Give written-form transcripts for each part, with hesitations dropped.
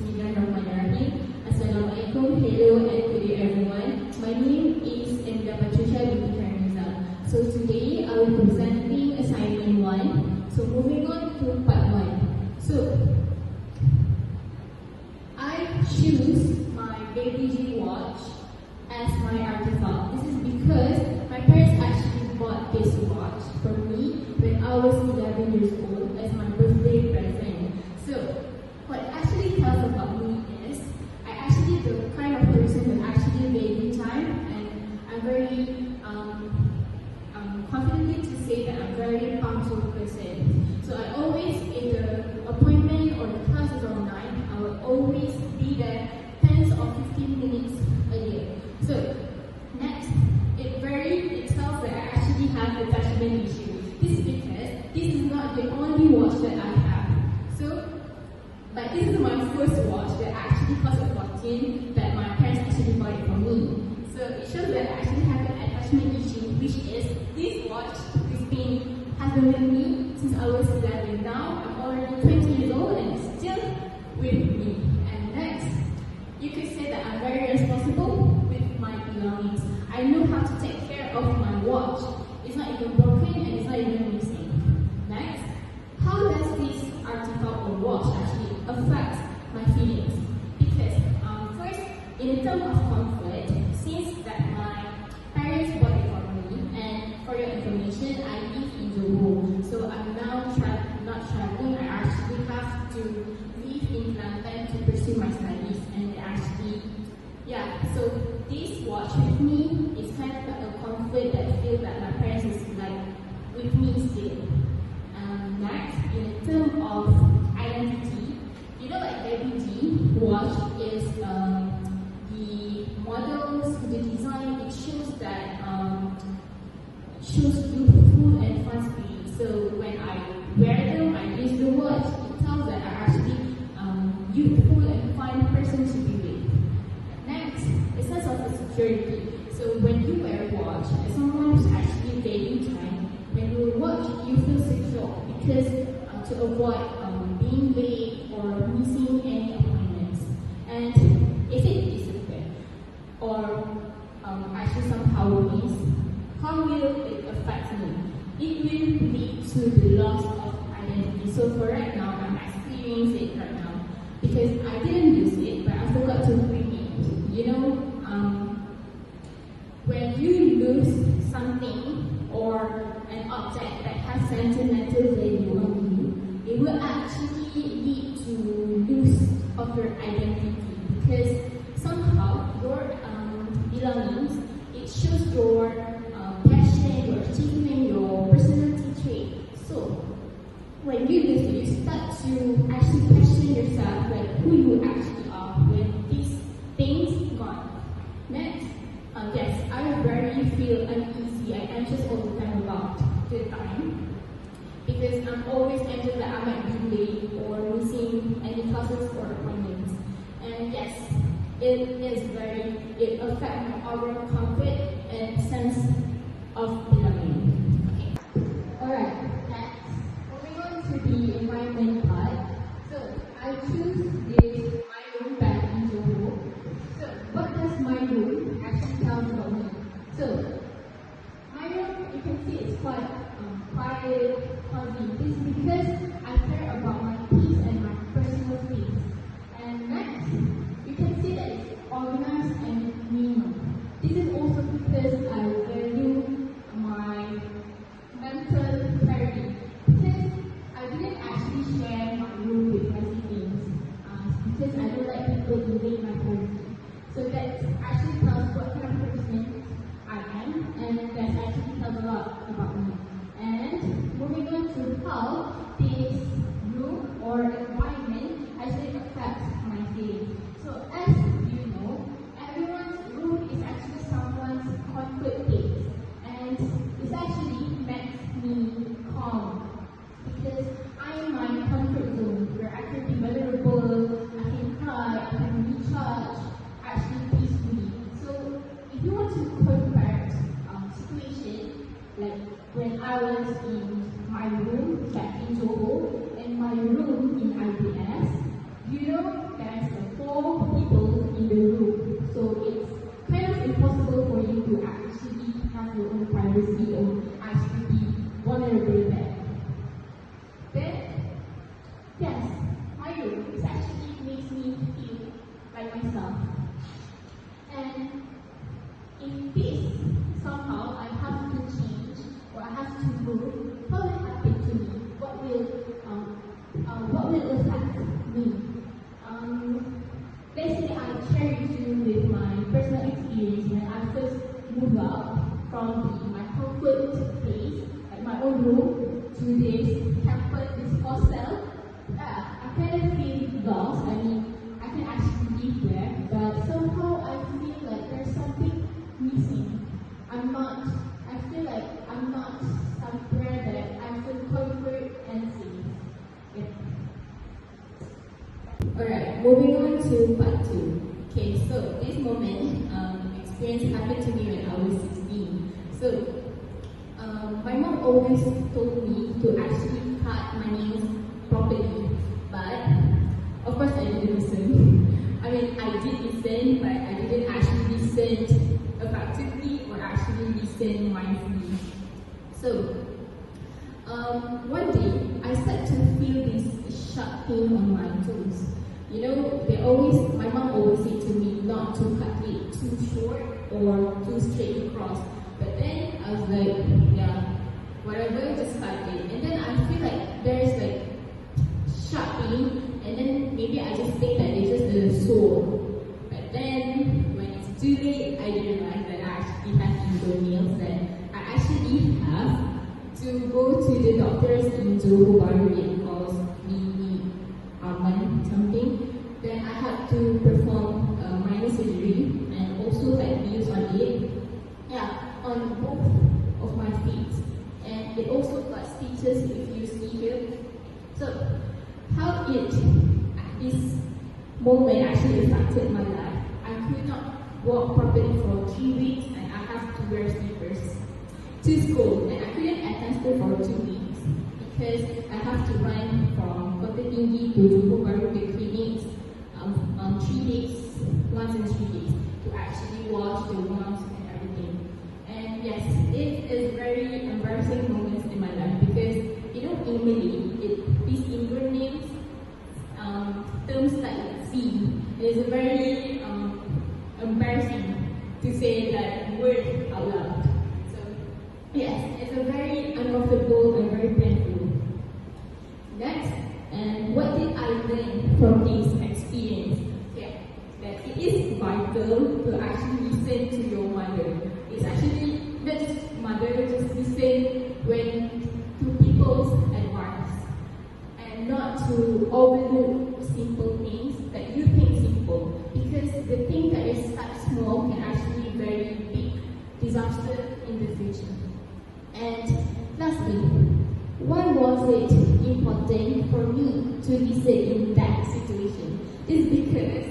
Bismillahirrahmanirrahim. Assalamualaikum, hello and good day everyone. My name is Emilyia Batrisyia Binti Khairulnizam. So today I will be presenting assignment 1. So moving on to part 1. So I choose my Batrisyia watch as my artifact. This is because my parents actually bought this watch for me when I was 11 years old as my birthday present. So what it actually tells about me is I actually the kind of person who actually value time, and I'm very confidently to say that I'm a very punctual person. So I always, in the appointment or the class is online, I will always be there 10 or 15 minutes earlier. So next, it tells that I actually have attachment issue. This is because this is not the only watch that I have. But this is my first watch that actually cost a fortune that my parents actually bought it for me. So it shows that I actually have an attachment issue, which is this watch has been with me since I was 11. Now I'm already 20 years old and it's still with me. And next, you could say that I'm very responsible with my belongings. I know how to take care of my watch. It's not even broken and it's not even missing. Next, how does this article or watch actually affect my feelings? Because first, in terms of comfort, since that my parents bought it for me, and for your information, I live in Johor, so I'm now not traveling. I actually have to live in London to pursue my studies, and so this watch with me is kind of like a comfort that I feel that my parents is like with me still. Next, in terms of identity, you know, like Binti watch is the models, the design. It shows that shows youthful and fun spirit. So when I wear them, I use the watch. It tells that I'm actually youthful and fun person to be with. Next, a sense of security. So when you wear a watch, as someone who's actually valuing time, when you watch, you feel secure because to avoid being late or missing any appointments. And if it disappears or actually somehow miss, how will it affect me? It will lead to the loss of identity. So for right now, I'm experiencing it right now because I didn't use it, but I forgot to bring it. You know, when you lose something or an object that has sentimental value on you, it will actually lead to lose of your identity because somehow your belongings, it shows your passion, your achievement, your personality trait. So when you lose it, you start to actually question yourself, like who you actually are when these things gone. Next, yes, I very feel uneasy and anxious all the time about the time because I'm always anxious that I might be late or missing any classes or appointments. And yes, it affects my overall comfort and sense of belonging. Okay. Alright, next, moving on to the environment part. So I choose this my room back in Johor. So what does my room actually tell about me? So my room, you can see it's quite quiet, cozy. This is because I care about my peace and my personal space. And next, you can see that it's organized and minimal. This is also because I value my mental clarity. Because I didn't actually share my room with my siblings because I don't like people invade my privacy. So that actually tells what kind of person I am, and that actually tells a lot about me. And moving on to how this room or environment actually affects my feelings. So as you know, everyone's room is actually someone's comfort place, and this actually makes me calm because I'm in my comfort zone where I can be vulnerable, I can cry, I can recharge actually peacefully. So if you want to compare situation like when I was in my room back in Johor and my room in IBS, you know there's a to actually have your own privacy or actually be vulnerable there. Then, yes, I do. It actually makes me feel like myself. And if this somehow I have to change or I have to move, what will happen to me? What will affect me? Let's say I share with you with my personal experience when I first moved out from my comfort place, like my own room, to this campus, this hostel. I kind of feel lost. I mean, I can actually live there, but somehow I feel like there's something missing. I feel like I'm not somewhere that I feel comfort and safe. Yeah. Alright, moving on to part 2. Okay, so this moment experience happened to me when I was 16. So my mom always told me to actually cut my nails properly, but of course I didn't listen. I mean, I did listen, but I didn't actually listen effectively or actually listen mindfully. So one day I started to feel this sharp pain on my toes. You know, my mom always said to me not to cut it too short or too straight across. But then I was like, yeah, whatever, just cut it. And then I feel like there is like sharp pain, and then maybe I just think that it's just a sore. But then when it's too late, I realized that I actually have fingernails that I actually have to go to the doctors in Johor Bahru because we need something. Then I had to perform minor surgery and also like use on it. Yeah, on both of my feet. And it also got stitches if you see here. So how this moment actually affected my life. I could not walk properly for 3 weeks and I have to wear slippers to school, and I couldn't attend school for 2 weeks because I have to run from Kota Tinggi to Johor Bahru the clinics 3 days, once in 3 days, to actually wash the wounds and everything. And yes, it is very embarrassing moments in my life because, you know, in Malay, these English names, terms like C, it is very embarrassing to say that word out loud. So yes, it's a very uncomfortable and very painful. Next, and what did I learn from this experience? Yeah, that it is vital to actually listen to your mother. It's actually not just mother, just listen to people's advice and not to overlook simple things that you think simple, because the thing that is such small can actually be very big disaster in the future. And lastly, why was it important for me to listen in that situation? It's because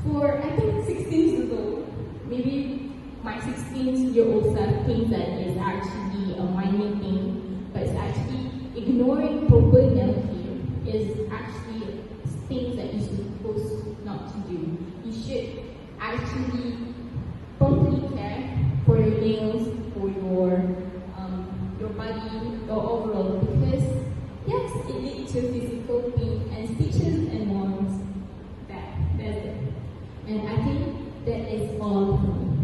for, I think, 16 years old, maybe my 16-year-old self thinks that it's actually a minor thing, but it's actually ignoring proper nail care is actually things that you're supposed not to do. You should actually properly care for your nails, for your body, your overall, because yes, it leads to physical pain and stitches and wounds. That's it. And I think that is all for me.